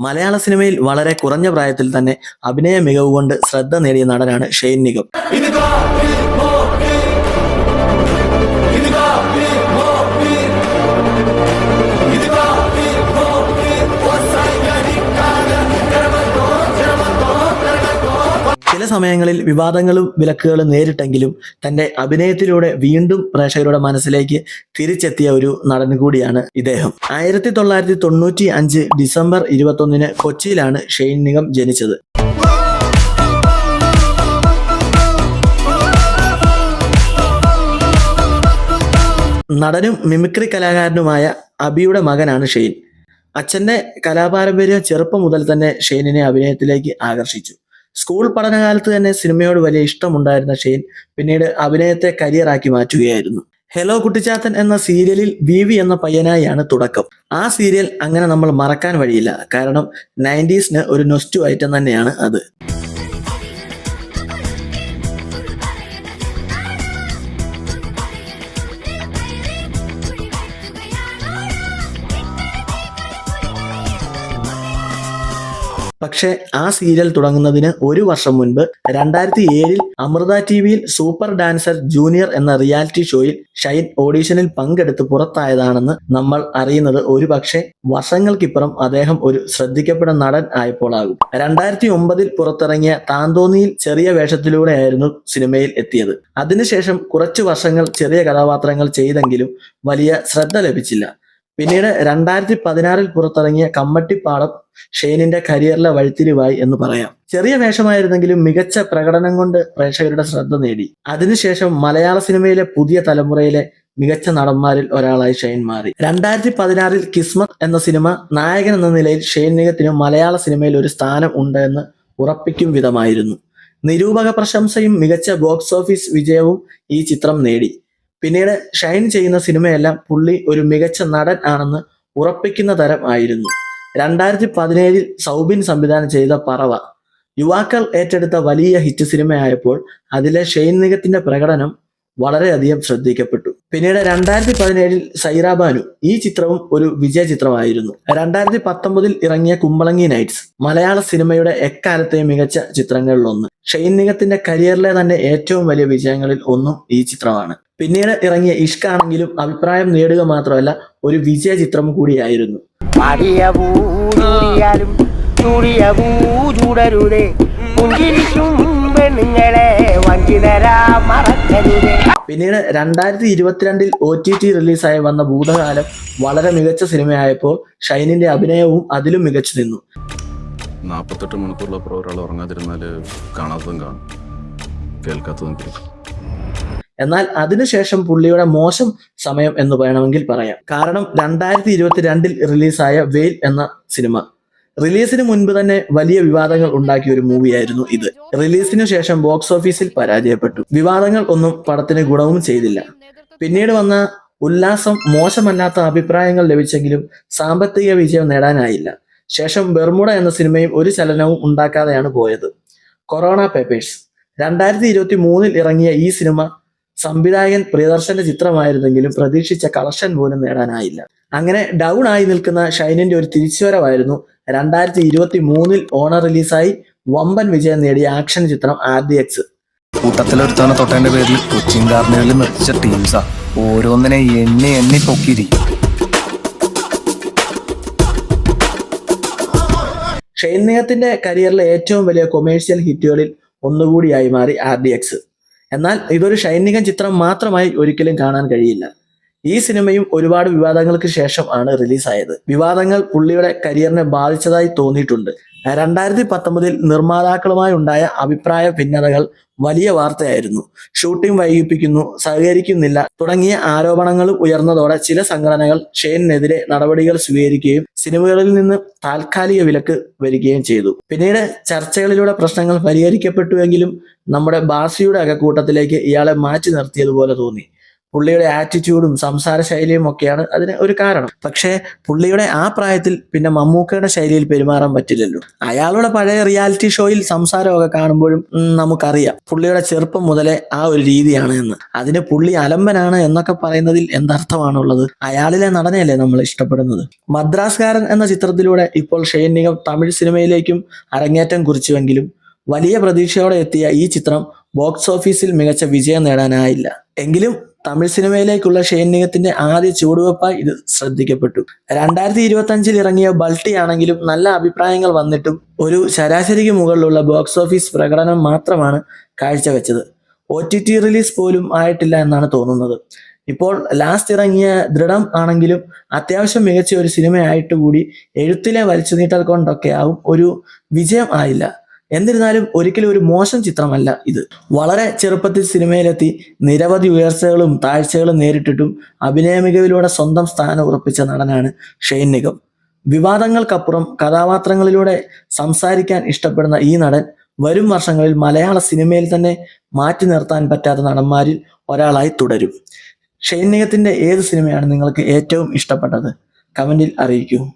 മലയാള സിനിമയിൽ വളരെ കുറഞ്ഞ പ്രായത്തിൽ തന്നെ അഭിനയ മികവ് കൊണ്ട് ശ്രദ്ധ നേടിയ നടനാണ് ഷെയ്ൻ നിഗം. ചില സമയങ്ങളിൽ വിവാദങ്ങളും വിലക്കുകളും നേരിട്ടെങ്കിലും തന്റെ അഭിനയത്തിലൂടെ വീണ്ടും പ്രേക്ഷകരുടെ മനസ്സിലേക്ക് തിരിച്ചെത്തിയ ഒരു നടൻ കൂടിയാണ് ഇദ്ദേഹം. 1995 ഡിസംബർ 21 കൊച്ചിയിലാണ് ഷെയ്ൻ നിഗം ജനിച്ചത്. നടനും മിമിക്രി കലാകാരനുമായ അബിയുടെ മകനാണ് ഷെയ്ൻ. അച്ഛന്റെ കലാപാരമ്പര്യം ചെറുപ്പം മുതൽ തന്നെ ഷെയ്നിനെ അഭിനയത്തിലേക്ക് ആകർഷിച്ചു. സ്കൂൾ പഠനകാലത്ത് തന്നെ സിനിമയോട് വലിയ ഇഷ്ടമുണ്ടായിരുന്ന ഷെയ്ൻ പിന്നീട് അഭിനയത്തെ കരിയറാക്കി മാറ്റുകയായിരുന്നു. ഹലോ കുട്ടിച്ചാത്തൻ എന്ന സീരിയലിൽ വി എന്ന പയ്യനായാണ് തുടക്കം. ആ സീരിയൽ അങ്ങനെ നമ്മൾ മറക്കാൻ വഴിയില്ല. കാരണം 90s ഒരു നൊസ്റ്റു ഐറ്റം തന്നെയാണ് അത്. പക്ഷെ ആ സീരിയൽ തുടങ്ങുന്നതിന് ഒരു വർഷം മുൻപ് 2007 അമൃത ടിവിയിൽ സൂപ്പർ ഡാൻസർ ജൂനിയർ എന്ന റിയാലിറ്റി ഷോയിൽ ഷൈൻ ഓഡീഷനിൽ പങ്കെടുത്ത് പുറത്തായതാണെന്ന് നമ്മൾ അറിയുന്നത് ഒരു പക്ഷേ വർഷങ്ങൾക്കിപ്പുറം അദ്ദേഹം ഒരു ശ്രദ്ധിക്കപ്പെടുന്ന നടൻ ആയപ്പോഴാകും. 2009 പുറത്തിറങ്ങിയ താന്തോന്നിയിൽ ചെറിയ വേഷത്തിലൂടെയായിരുന്നു സിനിമയിൽ എത്തിയത്. അതിനുശേഷം കുറച്ചു വർഷങ്ങൾ ചെറിയ കഥാപാത്രങ്ങൾ ചെയ്തെങ്കിലും വലിയ ശ്രദ്ധ ലഭിച്ചില്ല. പിന്നീട് 2016 പുറത്തിറങ്ങിയ കമ്മട്ടിപ്പാടം ഷെയ്നിന്റെ കരിയറിലെ വഴിത്തിരിവായി എന്ന് പറയാം. ചെറിയ വേഷമായിരുന്നെങ്കിലും മികച്ച പ്രകടനം കൊണ്ട് പ്രേക്ഷകരുടെ ശ്രദ്ധ നേടി. അതിനുശേഷം മലയാള സിനിമയിലെ പുതിയ തലമുറയിലെ മികച്ച നടന്മാരിൽ ഒരാളായി ഷെയ്ൻ മാറി. 2016 കിസ്മത്ത് എന്ന സിനിമ നായകൻ എന്ന നിലയിൽ ഷെയ്ൻ നിഗത്തിന് മലയാള സിനിമയിൽ ഒരു സ്ഥാനം ഉണ്ട് എന്ന് ഉറപ്പിക്കും വിധമായിരുന്നു. നിരൂപക പ്രശംസയും മികച്ച ബോക്സ് ഓഫീസ് വിജയവും ഈ ചിത്രം നേടി. പിന്നീട് ഷൈൻ ചെയ്യുന്ന സിനിമയെല്ലാം പുള്ളി ഒരു മികച്ച നടൻ ആണെന്ന് ഉറപ്പിക്കുന്ന തരം ആയിരുന്നു. 2017 സൗബിൻ സംവിധാനം ചെയ്ത പറവ യുവാക്കൾ ഏറ്റെടുത്ത വലിയ ഹിറ്റ് സിനിമയായപ്പോൾ അതിലെ ഷെയ്ൻ നിഗത്തിന്റെ പ്രകടനം വളരെയധികം ശ്രദ്ധിക്കപ്പെട്ടു. പിന്നീട് 2017 സൈറ ബാനു, ഈ ചിത്രവും ഒരു വിജയ ചിത്രമായിരുന്നു. 2019 ഇറങ്ങിയ കുമ്പളങ്ങി നൈറ്റ്സ് മലയാള സിനിമയുടെ എക്കാലത്തെയും മികച്ച ചിത്രങ്ങളിലൊന്ന്. ഷെയ്ൻ നിഗത്തിന്റെ കരിയറിലെ തന്നെ ഏറ്റവും വലിയ വിജയങ്ങളിൽ ഒന്നും ഈ ചിത്രമാണ്. പിന്നീട് ഇറങ്ങിയ ഇഷ്ക് ആണെങ്കിലും അഭിപ്രായം നേടുക മാത്രമല്ല ഒരു വിജയ ചിത്രം കൂടിയായിരുന്നു. പിന്നീട് 2022 OTT റിലീസായി വന്ന ഭൂതകാലം വളരെ മികച്ച സിനിമയായപ്പോൾ ഷൈനിന്റെ അഭിനയവും അതിലും മികച്ചു നിന്നു. 48 മണിക്കൂറിലപ്പുറം ഒരാൾ ഉറങ്ങാതിരുന്നാല് കാണാത്തതും കാണും, കേൾക്കാത്തതും കേൾക്കും. എന്നാൽ അതിനുശേഷം പുള്ളിയുടെ മോശം സമയം എന്ന് വേണമെങ്കിൽ പറയാം. കാരണം 2022 റിലീസായ വെയിൽ എന്ന സിനിമ റിലീസിന് മുൻപ് തന്നെ വലിയ വിവാദങ്ങൾ ഉണ്ടാക്കിയ ഒരു മൂവിയായിരുന്നു ഇത്. റിലീസിനു ശേഷം ബോക്സ് ഓഫീസിൽ പരാജയപ്പെട്ടു. വിവാദങ്ങൾ ഒന്നും പടത്തിന് ഗുണവും ചെയ്തില്ല. പിന്നീട് വന്ന ഉല്ലാസം മോശമല്ലാത്ത അഭിപ്രായങ്ങൾ ലഭിച്ചെങ്കിലും സാമ്പത്തിക വിജയം നേടാനായില്ല. ശേഷം ബെർമുഡ എന്ന സിനിമയും ഒരു ചലനവും ഉണ്ടാക്കാതെയാണ് പോയത്. കൊറോണ പേപ്പേഴ്സ് 2023 ഇറങ്ങിയ ഈ സിനിമ സംവിധായകൻ പ്രിയദർശന്റെ ചിത്രമായിരുന്നെങ്കിലും പ്രതീക്ഷിച്ച കളക്ഷൻ പോലും നേടാനായില്ല. അങ്ങനെ ഡൗൺ ആയി നിൽക്കുന്ന ഷൈനിന്റെ ഒരു തിരിച്ചുവരവായിരുന്നു 2023 ഓണർ റിലീസായി വമ്പൻ വിജയം നേടിയ ആക്ഷൻ ചിത്രം RDX. കൂട്ടത്തിലൊരുത്തവണ തൊട്ടതിന്റെ പേരിൽ കൊച്ചിൻ കാർണിവലിൽ നിർത്തിച്ച ടീംസാ ഓരോന്നിനെ എണ്ണി പൊക്കിയിരിക്കും. ഷെയ്ൻ നിഗത്തിന്റെ കരിയറിലെ ഏറ്റവും വലിയ കൊമേഴ്ഷ്യൽ ഹിറ്റുകളിൽ ഒന്നുകൂടിയായി മാറി RDX. എന്നാൽ ഇതൊരു ഷൈൻ നിഗം ചിത്രം മാത്രമായി ഒരിക്കലും കാണാൻ കഴിയില്ല. ഈ സിനിമയും ഒരുപാട് വിവാദങ്ങൾക്ക് ശേഷം ആണ് റിലീസായത്. വിവാദങ്ങൾ പുള്ളിയുടെ കരിയറിനെ ബാധിച്ചതായി തോന്നിയിട്ടുണ്ട്. 2019 നിർമ്മാതാക്കളുമായി ഉണ്ടായ അഭിപ്രായ ഭിന്നതകൾ വലിയ വാർത്തയായിരുന്നു. ഷൂട്ടിംഗ് വൈകിപ്പിക്കുന്നു, സഹകരിക്കുന്നില്ല തുടങ്ങിയ ആരോപണങ്ങളും ഉയർന്നതോടെ ചില സംഘടനകൾ ഷെയ്നിനെതിരെ നടപടികൾ സ്വീകരിക്കുകയും സിനിമകളിൽ നിന്ന് താൽക്കാലിക വിലക്ക് വരികയും ചെയ്തു. പിന്നീട് ചർച്ചകളിലൂടെ പ്രശ്നങ്ങൾ പരിഹരിക്കപ്പെട്ടുവെങ്കിലും നമ്മുടെ ബാസിയുടെ അകക്കൂട്ടത്തിലേക്ക് ഇയാളെ മാറ്റി നിർത്തിയതുപോലെ തോന്നി. പുള്ളിയുടെ ആറ്റിറ്റ്യൂഡും സംസാര ശൈലിയും ഒക്കെയാണ് അതിന് ഒരു കാരണം. പക്ഷേ പുള്ളിയുടെ ആ പ്രായത്തിൽ പിന്നെ മമ്മൂക്കയുടെ ശൈലിയിൽ പെരുമാറാൻ പറ്റില്ലല്ലോ. അയാളുടെ പഴയ റിയാലിറ്റി ഷോയിൽ സംസാരമൊക്കെ കാണുമ്പോഴും നമുക്കറിയാം പുള്ളിയുടെ ചെറുപ്പം മുതലേ ആ ഒരു രീതിയാണ് എന്ന്. അതിന് പുള്ളി അലമ്പനാണ് എന്നൊക്കെ പറയുന്നതിൽ എന്തർത്ഥമാണുള്ളത്? അയാളിലെ നടനെയല്ലേ നമ്മൾ ഇഷ്ടപ്പെടുന്നത്. മദ്രാസ്കാരൻ എന്ന ചിത്രത്തിലൂടെ ഇപ്പോൾ ഷെയ്ൻ നിഗം തമിഴ് സിനിമയിലേക്കും അരങ്ങേറ്റം കുറിച്ചുവെങ്കിലും വലിയ പ്രതീക്ഷയോടെ എത്തിയ ഈ ചിത്രം ബോക്സ് ഓഫീസിൽ മികച്ച വിജയം നേടാനായില്ല. എങ്കിലും തമിഴ് സിനിമയിലേക്കുള്ള ഷെയ്ൻ നിഗത്തിന്റെ ആദ്യ ചുവടുവെപ്പായി ഇത് ശ്രദ്ധിക്കപ്പെട്ടു. 2025 ഇറങ്ങിയ ബൾട്ടി ആണെങ്കിലും നല്ല അഭിപ്രായങ്ങൾ വന്നിട്ടും ഒരു ശരാശരിക്ക് മുകളിലുള്ള ബോക്സ് ഓഫീസ് പ്രകടനം മാത്രമാണ് കാഴ്ചവെച്ചത്. OTT റിലീസ് പോലും ആയിട്ടില്ല എന്നാണ് തോന്നുന്നത്. ഇപ്പോൾ ലാസ്റ്റ് ഇറങ്ങിയ ദൃഢം ആണെങ്കിലും അത്യാവശ്യം മികച്ച ഒരു സിനിമയായിട്ട് കൂടി എഴുത്തിലെ വലിച്ചുനീട്ടൽ കൊണ്ടൊക്കെ ആവും ഒരു വിജയം ആയില്ല. എന്നിരുന്നാലും ഒരിക്കലും ഒരു മോശം ചിത്രമല്ല ഇത്. വളരെ ചെറുപ്പത്തിൽ സിനിമയിലെത്തി നിരവധി ഉയർച്ചകളും താഴ്ചകളും നേരിട്ടിട്ടും അഭിനയ മികവിലൂടെ സ്വന്തം സ്ഥാനം ഉറപ്പിച്ച നടനാണ് ഷെയ്ൻ നിഗം. വിവാദങ്ങൾക്കപ്പുറം കഥാപാത്രങ്ങളിലൂടെ സംസാരിക്കാൻ ഇഷ്ടപ്പെടുന്ന ഈ നടൻ വരും വർഷങ്ങളിൽ മലയാള സിനിമയിൽ തന്നെ മാറ്റി നിർത്താൻ പറ്റാത്ത നടന്മാരിൽ ഒരാളായി തുടരും. ഷെയ്ൻ നിഗത്തിന്റെ ഏത് സിനിമയാണ് നിങ്ങൾക്ക് ഏറ്റവും ഇഷ്ടപ്പെട്ടത്? കമന്റിൽ അറിയിക്കൂ.